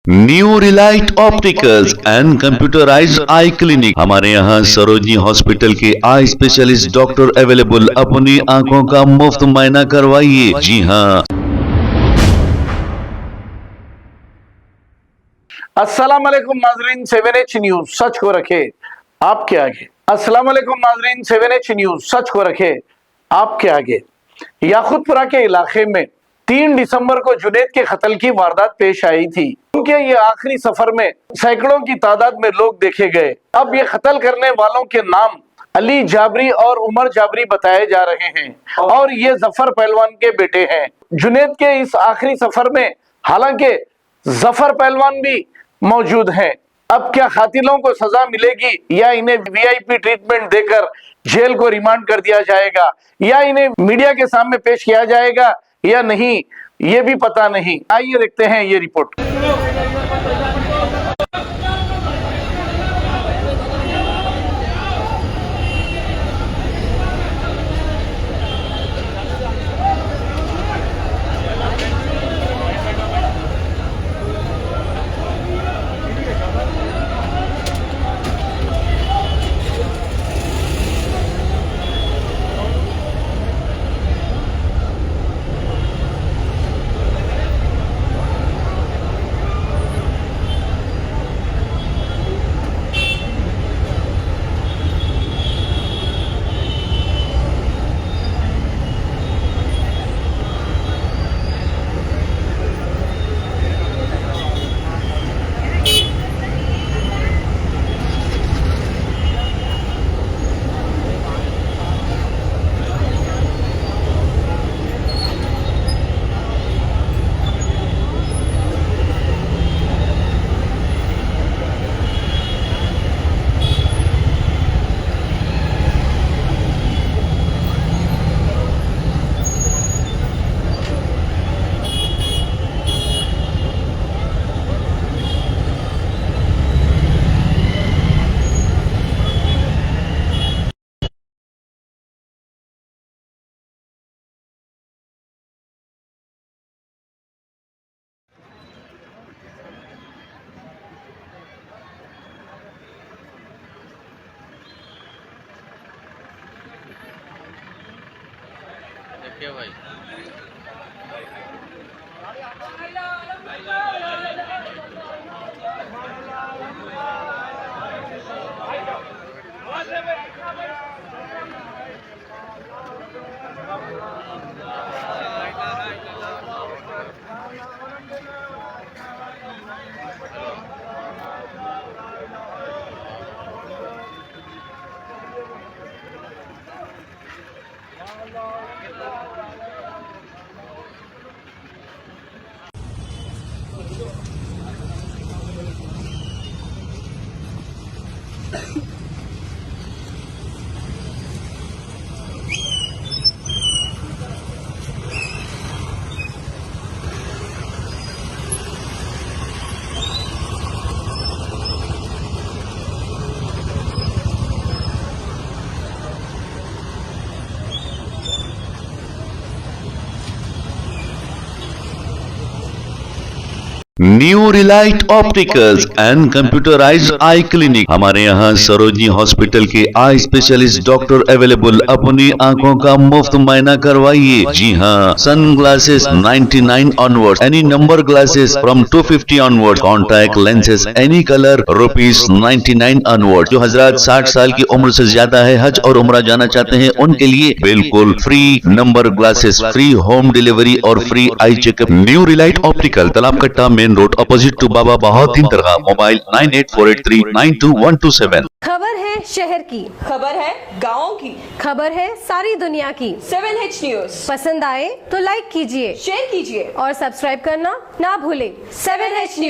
New Relight opticals and computerised I clinic. हमारे यहाँ Sarojini hospital के आई स्पेशलिस्ट डॉक्टर अवेलेबल। अपनी आंखों का मुफ्त मुआयना करवाइए। जी हाँ। अस्सलाम वालेकुम नाजरीन, 7H न्यूज सच को रखे आपके आगे। अस्सलाम वालेकुम नाजरीन, 7H न्यूज सच को रखे आपके आगे। याकूतपुरा के इलाके में 3 दिसंबर को जुनैद के कत्ल की वारदात पेश आई थी। उनके ये आखिरी सफर में सैकड़ों की तादाद में लोग देखे गए। अब ये कत्ल करने वालों के नाम अली जाबरी और उमर जाबरी बताए जा रहे हैं और ये जफर पहलवान के बेटे हैं। जुनैद के इस आखिरी सफर में हालांकि जफर पहलवान भी मौजूद हैं। अब क्या कातिलों को सजा मिलेगी या इन्हें वीआईपी ट्रीटमेंट देकर जेल को रिमांड कर दिया जाएगा या इन्हें मीडिया के सामने पेश किया जाएगा या नहीं, ये भी पता नहीं। आइए देखते हैं ये रिपोर्ट। देखिए भाई, new Relight opticals and computerised I clinic. हमारे यहाँ सरोजनी हॉस्पिटल के आई स्पेशलिस्ट डॉक्टर अवेलेबल। अपनी आंखों का मुफ्त मुआयना करवाइए। जी हाँ। Sun glasses 99 onward, any number glasses from 250 onward, contact lenses any colour ₹99 onward. जो हजरात 60 साल की उम्र से ज्यादा है, हज और उम्रा जाना चाहते हैं, उनके लिए बिल्कुल free number glasses, free home delivery और free eye checkup. New relight optical, Talab Katta, main road, opposite to Baba Bahauddin दरगाह। मोबाइल 9848392127। खबर है शहर की, खबर है गाँव की, खबर है सारी दुनिया की। 7H न्यूज पसंद आए तो लाइक कीजिए, शेयर कीजिए और सब्सक्राइब करना ना भूलें। 7H news.